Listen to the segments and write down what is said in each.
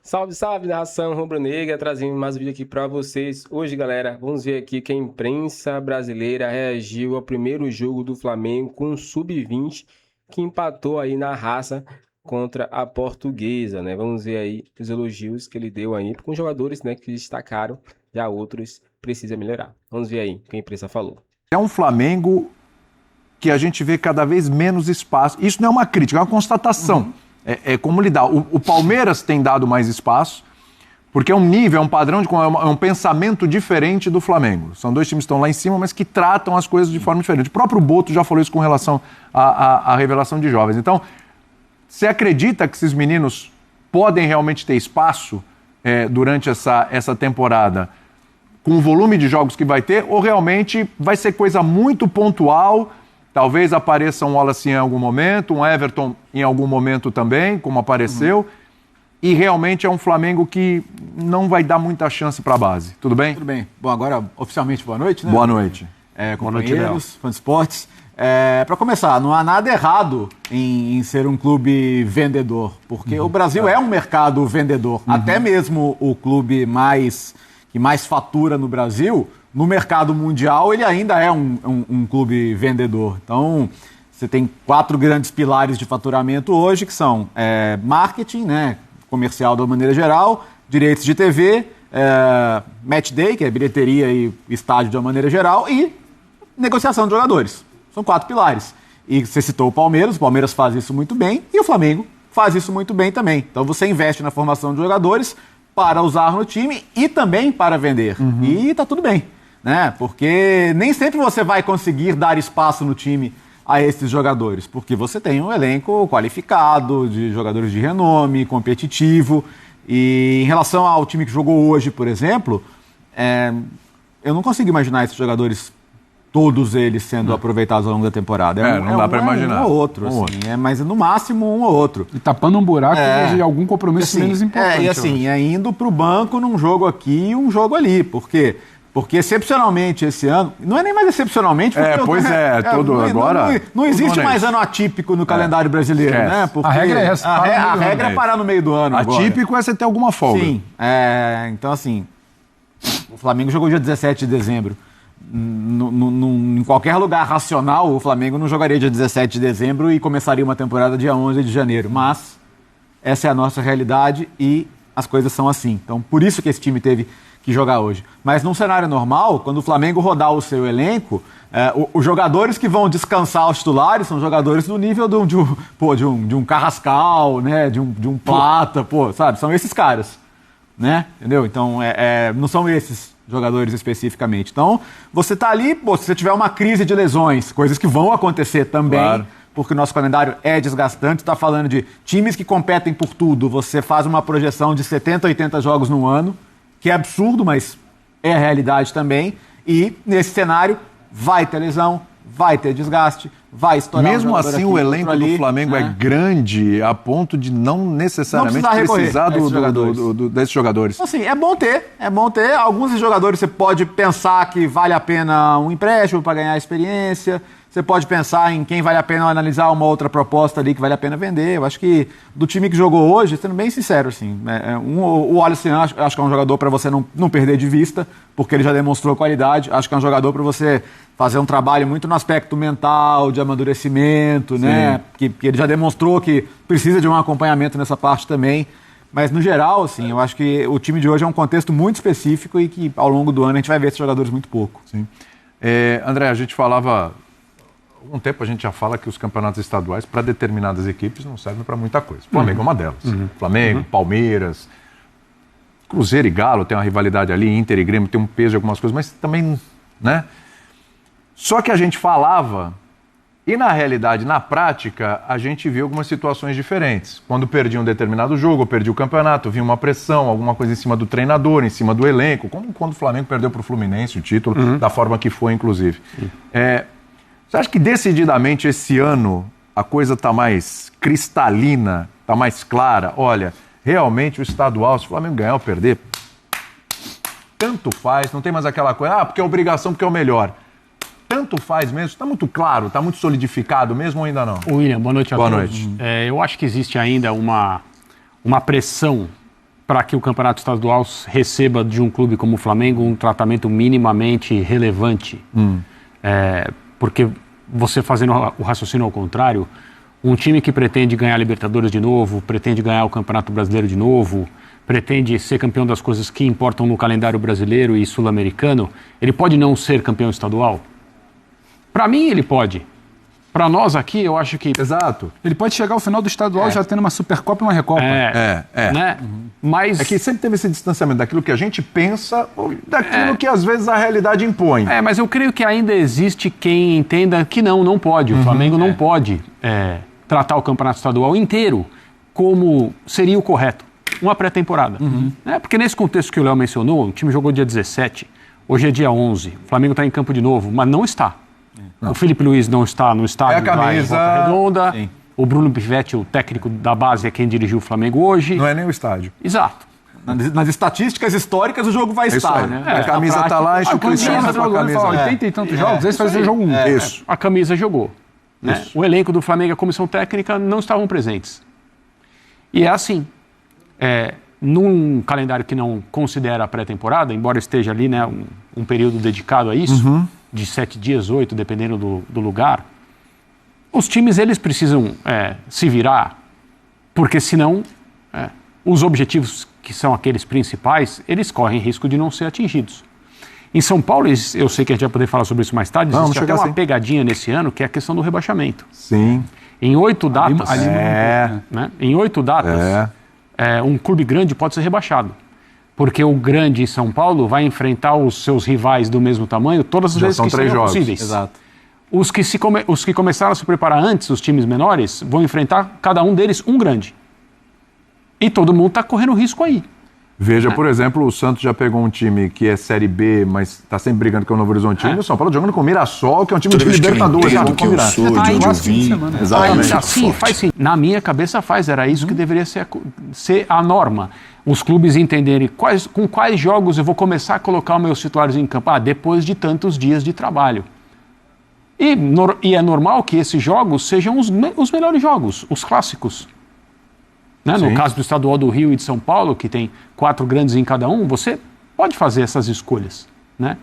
Salve, salve, nação rubro-negra, trazendo mais um vídeo aqui para vocês. Hoje, galera, vamos ver aqui que a imprensa brasileira reagiu ao primeiro jogo do Flamengo com o Sub-20, que empatou aí na raça contra a Portuguesa, né? Vamos ver aí os elogios que ele deu aí com jogadores, né, que destacaram, já outros precisa melhorar. Vamos ver aí o que a imprensa falou. É um Flamengo que a gente vê cada vez menos espaço. Isso não é uma crítica, é uma constatação. É como lidar. O Palmeiras tem dado mais espaço, porque é um nível, é um padrão, é um pensamento diferente do Flamengo. São dois times que estão lá em cima, mas que tratam as coisas de forma diferente. O próprio Boto já falou isso com relação à revelação de jovens. Então, você acredita que esses meninos podem realmente ter espaço durante essa temporada, com o volume de jogos que vai ter, ou realmente vai ser coisa muito pontual? Talvez apareça um Wallace em algum momento, um Everton em algum momento também, como apareceu. E realmente é um Flamengo que não vai dar muita chance para a base. Tudo bem? Tudo bem. Bom, agora oficialmente boa noite, né? Boa noite. Companheiros, fãs de esportes. Para começar, não há nada errado em ser um clube vendedor, porque o Brasil é um mercado vendedor. Até mesmo o clube que mais fatura no Brasil, no mercado mundial, ele ainda é um clube vendedor. Então, você tem 4 grandes pilares de faturamento hoje, que são marketing, né, comercial de uma maneira geral, direitos de TV, match day, que é bilheteria e estádio de uma maneira geral, e negociação de jogadores. São 4 pilares. E você citou o Palmeiras faz isso muito bem, e o Flamengo faz isso muito bem também. Então, você investe na formação de jogadores para usar no time e também para vender. E tá tudo bem, né? Porque nem sempre você vai conseguir dar espaço no time a esses jogadores, porque você tem um elenco qualificado, de jogadores de renome, competitivo. E em relação ao time que jogou hoje, por exemplo, eu não consigo imaginar esses jogadores, todos eles sendo aproveitados ao longo da temporada. Não dá para imaginar. Um ou outro, mas no máximo um ou outro. E tapando um buraco de algum compromisso assim, menos importante. E assim, indo para o banco num jogo aqui e um jogo ali. Por quê? Porque excepcionalmente esse ano, não é nem mais excepcionalmente. Agora. Não existe mais ano atípico no calendário brasileiro, né? Porque a regra é essa. A regra é parar no meio do ano. Atípico é você ter alguma folga. Sim. Então, assim, o Flamengo jogou dia 17 de dezembro. Em qualquer lugar racional, o Flamengo não jogaria dia 17 de dezembro e começaria uma temporada dia 11 de janeiro. Mas essa é a nossa realidade e as coisas são assim. Então, por isso que esse time teve que jogar hoje. Mas num cenário normal, quando o Flamengo rodar o seu elenco, os jogadores que vão descansar os titulares são jogadores do nível de um Carrascal, né? de um Plata, sabe? São esses caras, né? Entendeu? Então, não são esses jogadores especificamente. Então, você tá ali, se você tiver uma crise de lesões, coisas que vão acontecer também, claro, porque o nosso calendário é desgastante, está falando de times que competem por tudo, você faz uma projeção de 70, 80 jogos no ano, que é absurdo, mas é a realidade também, e nesse cenário vai ter lesão, vai ter desgaste, vai estourar. Mesmo assim, o elenco do Flamengo é grande a ponto de não necessariamente precisar desses jogadores. Assim, é bom ter. Alguns desses jogadores você pode pensar que vale a pena um empréstimo para ganhar experiência. Você pode pensar em quem vale a pena analisar uma outra proposta ali que vale a pena vender. Eu acho que do time que jogou hoje, sendo bem sincero, assim, o Wallace acho que é um jogador para você não perder de vista, porque ele já demonstrou qualidade. Acho que é um jogador para você fazer um trabalho muito no aspecto mental, de amadurecimento, né? Que ele já demonstrou que precisa de um acompanhamento nessa parte também. Mas, no geral, assim, eu acho que o time de hoje é um contexto muito específico e que, ao longo do ano, a gente vai ver esses jogadores muito pouco. Sim. André, a gente falava... Há um tempo a gente já fala que os campeonatos estaduais, para determinadas equipes, não servem para muita coisa. O Flamengo é uma delas. Flamengo, Palmeiras, Cruzeiro e Galo tem uma rivalidade ali, Inter e Grêmio tem um peso de algumas coisas, mas também, né? Só que a gente falava, e na realidade, na prática, a gente viu algumas situações diferentes. Quando perdia um determinado jogo, perdia o campeonato, vinha uma pressão, alguma coisa em cima do treinador, em cima do elenco, como quando o Flamengo perdeu para o Fluminense o título, da forma que foi, inclusive. Você acha que decididamente esse ano a coisa está mais cristalina, está mais clara? Olha, realmente o estadual, se o Flamengo ganhar ou perder, tanto faz, não tem mais aquela coisa, porque é obrigação, porque é o melhor. Tanto faz mesmo, está muito claro, está muito solidificado mesmo ou ainda não? William, boa noite a todos. Boa noite. Eu acho que existe ainda uma pressão para que o campeonato estadual receba de um clube como o Flamengo um tratamento minimamente relevante. Porque você fazendo o raciocínio ao contrário, um time que pretende ganhar a Libertadores de novo, pretende ganhar o Campeonato Brasileiro de novo, pretende ser campeão das coisas que importam no calendário brasileiro e sul-americano, ele pode não ser campeão estadual? Para mim, ele pode. Para nós aqui, eu acho que... Exato. Ele pode chegar ao final do estadual já tendo uma Supercopa e uma Recopa. Né? Mas... É que sempre teve esse distanciamento daquilo que a gente pensa ou daquilo que às vezes a realidade impõe. Mas eu creio que ainda existe quem entenda que não pode. O Flamengo não pode tratar o campeonato estadual inteiro como seria o correto. Uma pré-temporada. Porque nesse contexto que o Léo mencionou, o time jogou dia 17, hoje é dia 11, o Flamengo está em campo de novo, mas não está. Não. O Felipe Luiz não está no estádio, a camisa... Volta Redonda. Sim. O Bruno Pivetti, o técnico da base, é quem dirigiu o Flamengo hoje. Não é nem o estádio. Exato. Nas estatísticas históricas, o jogo vai estar, né? A camisa está lá, a instituição A camisa, 80 e tantos jogos, esse vai ser o jogo 1. Isso. A camisa jogou. Né? O elenco do Flamengo e a comissão técnica não estavam presentes. E é assim. Num calendário que não considera a pré-temporada, embora esteja ali, né, um período dedicado a isso, de 7 dias, 8, dependendo do lugar, os times eles precisam se virar, porque senão os objetivos que são aqueles principais, eles correm risco de não ser atingidos. Em São Paulo, eu sei que a gente vai poder falar sobre isso mais tarde, existe até uma pegadinha nesse ano, que é a questão do rebaixamento. Sim. Em 8 datas, em 8 datas, um clube grande pode ser rebaixado. Porque o grande em São Paulo vai enfrentar os seus rivais do mesmo tamanho todas as vezes que sejam possíveis. Exato. Os que começaram a se preparar antes, os times menores, vão enfrentar cada um deles um grande. E todo mundo está correndo risco aí. Veja, por exemplo, o Santos já pegou um time que é Série B, mas está sempre brigando com o Novo Horizontino, e o São Paulo jogando com o Mirassol, que é um time de Libertadores. Vamos combinar. Exatamente. Assim, faz sim. Na minha cabeça faz, era isso que deveria ser a norma. Os clubes entenderem com quais jogos eu vou começar a colocar os meus titulares em campo. Depois de tantos dias de trabalho. E é normal que esses jogos sejam os melhores jogos, os clássicos. Né? No caso do Estadual do Rio e de São Paulo, que tem 4 grandes em cada um, você pode fazer essas escolhas. Né?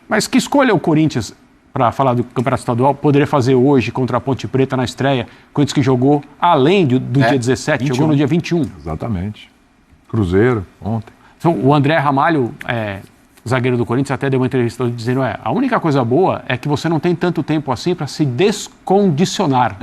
Mas que escolha o Corinthians, para falar do Campeonato Estadual, poderia fazer hoje contra a Ponte Preta na estreia, Corinthians que jogou além do dia 17, 21. Jogou no dia 21. Exatamente. Cruzeiro, ontem. Então, o André Ramalho, zagueiro do Corinthians, até deu uma entrevista dizendo a única coisa boa é que você não tem tanto tempo assim para se descondicionar.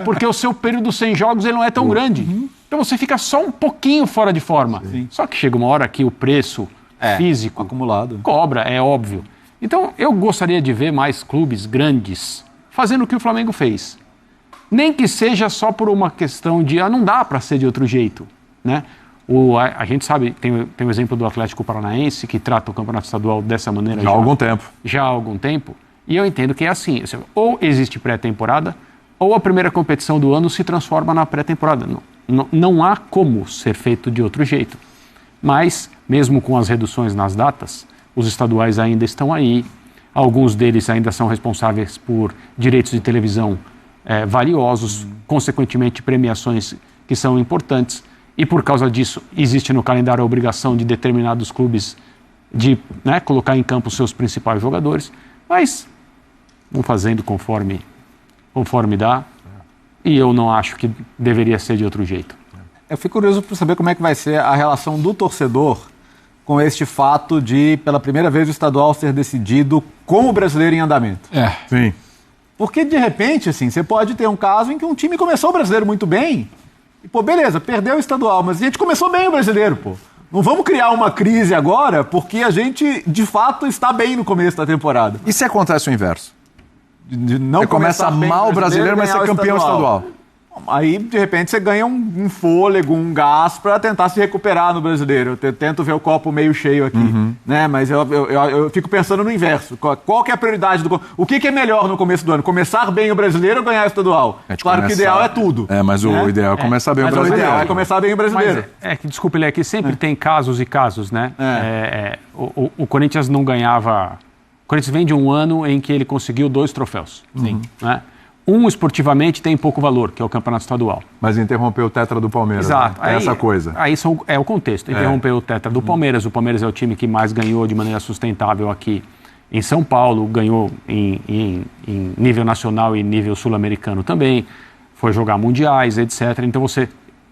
Porque o seu período sem jogos ele não é tão grande. Então você fica só um pouquinho fora de forma. Só que chega uma hora que o preço físico acumulado cobra, é óbvio. Então eu gostaria de ver mais clubes grandes fazendo o que o Flamengo fez. Nem que seja só por uma questão de não dá para ser de outro jeito, né? A gente sabe, tem o exemplo do Atlético Paranaense, que trata o Campeonato Estadual dessa maneira já há algum tempo. Já há algum tempo. E eu entendo que é assim, ou existe pré-temporada, ou a primeira competição do ano se transforma na pré-temporada. Não há como ser feito de outro jeito. Mas, mesmo com as reduções nas datas, os estaduais ainda estão aí. Alguns deles ainda são responsáveis por direitos de televisão valiosos, consequentemente premiações que são importantes. E por causa disso, existe no calendário a obrigação de determinados clubes de colocar em campo os seus principais jogadores. Mas vão fazendo conforme dá. E eu não acho que deveria ser de outro jeito. Eu fico curioso para saber como é que vai ser a relação do torcedor com este fato de, pela primeira vez, o estadual ser decidido com o brasileiro em andamento. Sim. Porque, de repente, assim, você pode ter um caso em que um time começou o brasileiro muito bem e, beleza, perdeu o estadual, mas a gente começou bem o brasileiro, Não vamos criar uma crise agora porque a gente, de fato, está bem no começo da temporada. E se acontece o inverso? De não você começa mal o brasileiro, mas ser campeão estadual. Aí, de repente, você ganha um fôlego, um gás para tentar se recuperar no brasileiro. Eu tento ver o copo meio cheio aqui. Né? Mas eu fico pensando no inverso. Qual que é a prioridade? O que é melhor no começo do ano? Começar bem o brasileiro ou ganhar o estadual? Claro que o ideal é tudo. Mas o ideal é começar bem o brasileiro. O ideal é começar bem o brasileiro. Desculpe, Leque, sempre tem casos e casos, né? O Corinthians não ganhava... O Corinthians vem de um ano em que ele conseguiu 2 troféus. Né? Um esportivamente tem pouco valor, que é o campeonato estadual. Mas interrompeu o tetra do Palmeiras. Exato. Né? Essa coisa. Aí é o contexto. Interrompeu o tetra do Palmeiras. O Palmeiras é o time que mais ganhou de maneira sustentável aqui em São Paulo, ganhou em nível nacional e nível sul-americano também, foi jogar mundiais, etc. Então você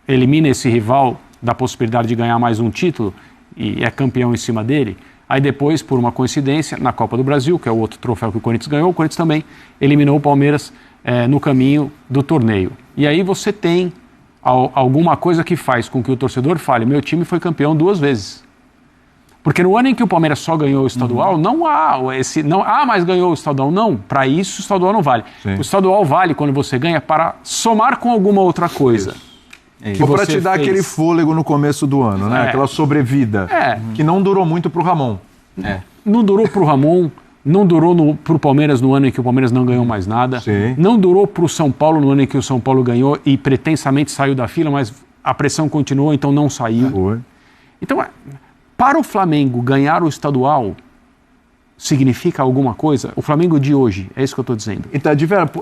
elimina esse rival da possibilidade de ganhar mais um título e é campeão em cima dele. Aí depois, por uma coincidência, na Copa do Brasil, que é o outro troféu que o Corinthians ganhou, o Corinthians também eliminou o Palmeiras no caminho do torneio. E aí você tem alguma coisa que faz com que o torcedor fale, meu time foi campeão 2 vezes. Porque no ano em que o Palmeiras só ganhou o estadual, mas ganhou o estadual. Não, para isso o estadual não vale. Sim. O estadual vale quando você ganha para somar com alguma outra coisa. Ou para te dar aquele fôlego no começo do ano, né? Aquela sobrevida que não durou muito para o Ramon. Não durou para o Ramon, não durou para o Palmeiras no ano em que o Palmeiras não ganhou mais nada. Sim. Não durou para o São Paulo no ano em que o São Paulo ganhou e pretensamente saiu da fila, mas a pressão continuou, então não saiu. Então, para o Flamengo ganhar o estadual significa alguma coisa? O Flamengo de hoje, é isso que eu estou dizendo. Então,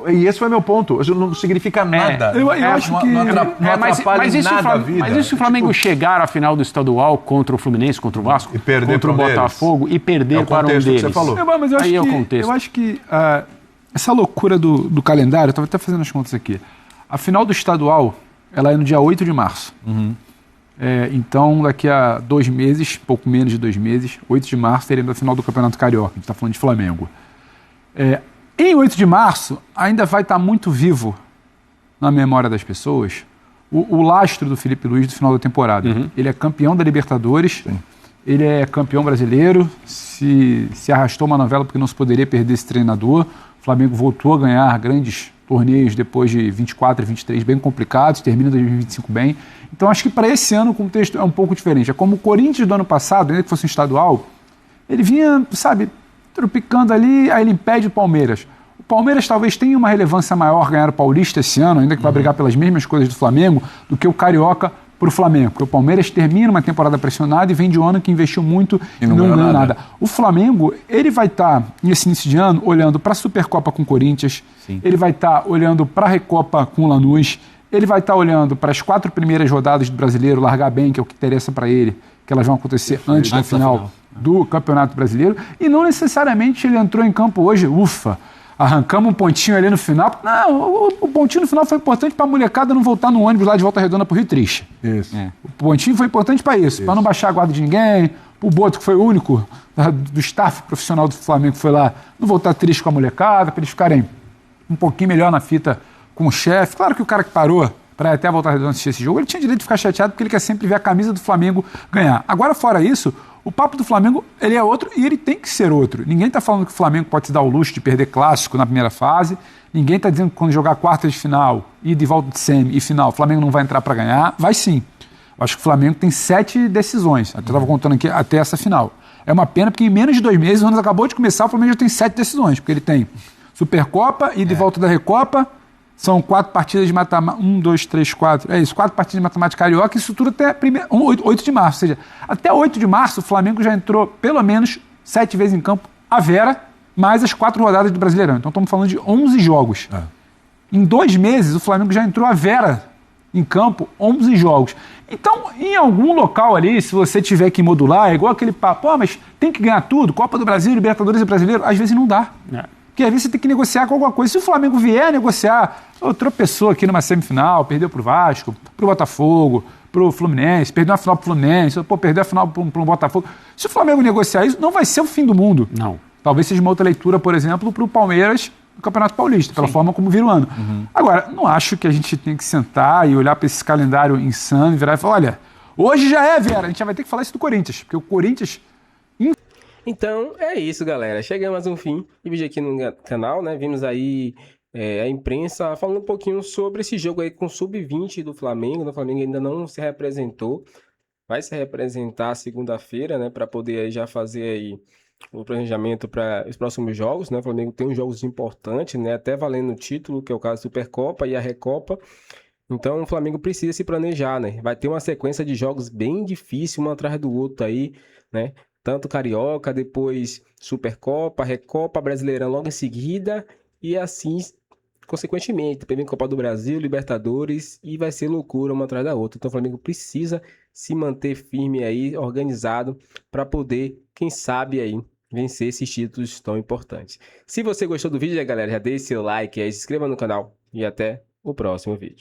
e esse foi meu ponto. Não significa nada. Eu acho que não atrapalha nada a vida. Mas e se o Flamengo chegar à final do estadual contra o Fluminense, contra o Vasco, e perder contra o Botafogo e perder para um deles? Que você falou. Mas eu acho que essa loucura do calendário, eu estava até fazendo as contas aqui. A final do estadual, ela é no dia 8 de março. Então, daqui a 2 meses, pouco menos de 2 meses, 8 de março, teremos a final do Campeonato Carioca. A gente está falando de Flamengo. Em 8 de março, ainda vai estar muito vivo na memória das pessoas o lastro do Felipe Luiz do final da temporada. Ele é campeão da Libertadores, ele é campeão brasileiro, se arrastou uma novela porque não se poderia perder esse treinador. O Flamengo voltou a ganhar grandes torneios depois de 24 e 23 bem complicados, termina 2025 bem. Então acho que para esse ano o contexto é um pouco diferente. É como o Corinthians do ano passado, ainda que fosse um estadual, ele vinha, tropicando ali, aí ele impede o Palmeiras. O Palmeiras talvez tenha uma relevância maior ganhar o Paulista esse ano, ainda que vai brigar pelas mesmas coisas do Flamengo, do que o Carioca para o Flamengo. Porque o Palmeiras termina uma temporada pressionada e vem de um ano que investiu muito e não ganha nada. O Flamengo, ele vai estar, nesse início de ano, olhando para a Supercopa com o Corinthians, ele vai estar olhando para a Recopa com o Lanús, ele vai estar olhando para as 4 primeiras rodadas do Brasileiro, largar bem, que é o que interessa para ele, que elas vão acontecer antes da final do Campeonato Brasileiro, e não necessariamente ele entrou em campo hoje, arrancamos um pontinho ali no final. Não, o pontinho no final foi importante para a molecada não voltar no ônibus lá de Volta Redonda para o Rio Triste. Isso. O pontinho foi importante para isso, para não baixar a guarda de ninguém, o Boto, que foi o único do staff profissional do Flamengo que foi lá, não voltar triste com a molecada, para eles ficarem um pouquinho melhor na fita com o chefe. Claro que o cara que parou para até voltar Redonda assistir esse jogo, ele tinha direito de ficar chateado porque ele quer sempre ver a camisa do Flamengo ganhar. Agora, fora isso, o papo do Flamengo, ele é outro e ele tem que ser outro. Ninguém está falando que o Flamengo pode se dar o luxo de perder clássico na primeira fase. Ninguém está dizendo que quando jogar quartas de final, ida e volta de semi e final, o Flamengo não vai entrar para ganhar. Vai sim. Eu acho que o Flamengo tem 7 decisões. Até estava contando aqui até essa final. É uma pena porque em menos de 2 meses, o ano acabou de começar, o Flamengo já tem 7 decisões. Porque ele tem Supercopa, ida e volta da Recopa. São 4 partidas de matemática. 1, 2, 3, 4. É isso, 4 partidas de matemática carioca. Isso tudo até 8 de março. Ou seja, até 8 de março, o Flamengo já entrou pelo menos 7 vezes em campo à vera, mais as 4 rodadas do Brasileirão. Então estamos falando de 11 jogos. Em 2 meses, o Flamengo já entrou à vera em campo, 11 jogos. Então, em algum local ali, se você tiver que modular, é igual aquele papo, mas tem que ganhar tudo, Copa do Brasil, Libertadores e Brasileiro, às vezes não dá. Porque às vezes você tem que negociar com alguma coisa. Se o Flamengo vier negociar, tropeçou aqui numa semifinal, perdeu pro Vasco, pro Botafogo, pro Fluminense, perdeu a final pro Fluminense, perdeu a final pro Botafogo. Se o Flamengo negociar isso, não vai ser o fim do mundo. Não. Talvez seja uma outra leitura, por exemplo, pro Palmeiras no Campeonato Paulista, pela forma como vira o ano. Agora, não acho que a gente tem que sentar e olhar para esse calendário insano e virar e falar, olha, hoje já é, Vera, a gente já vai ter que falar isso do Corinthians, porque o Corinthians... Então, é isso, galera. Chegamos a um fim de vídeo aqui no canal, né? Vimos aí a imprensa falando um pouquinho sobre esse jogo aí com o Sub-20 do Flamengo. O Flamengo ainda não se representou. Vai se representar segunda-feira, né? Para poder aí já fazer aí o planejamento para os próximos jogos, né? O Flamengo tem uns jogos importantes, né? Até valendo o título, que é o caso da Supercopa e a Recopa. Então, o Flamengo precisa se planejar, né? Vai ter uma sequência de jogos bem difícil, um atrás do outro aí, né? Tanto Carioca, depois Supercopa, Recopa, Brasileirão logo em seguida, e assim consequentemente, também Copa do Brasil, Libertadores, e vai ser loucura uma atrás da outra. Então o Flamengo precisa se manter firme aí, organizado, para poder, quem sabe aí, vencer esses títulos tão importantes. Se você gostou do vídeo, galera, já deixe seu like aí, se inscreva no canal e até o próximo vídeo.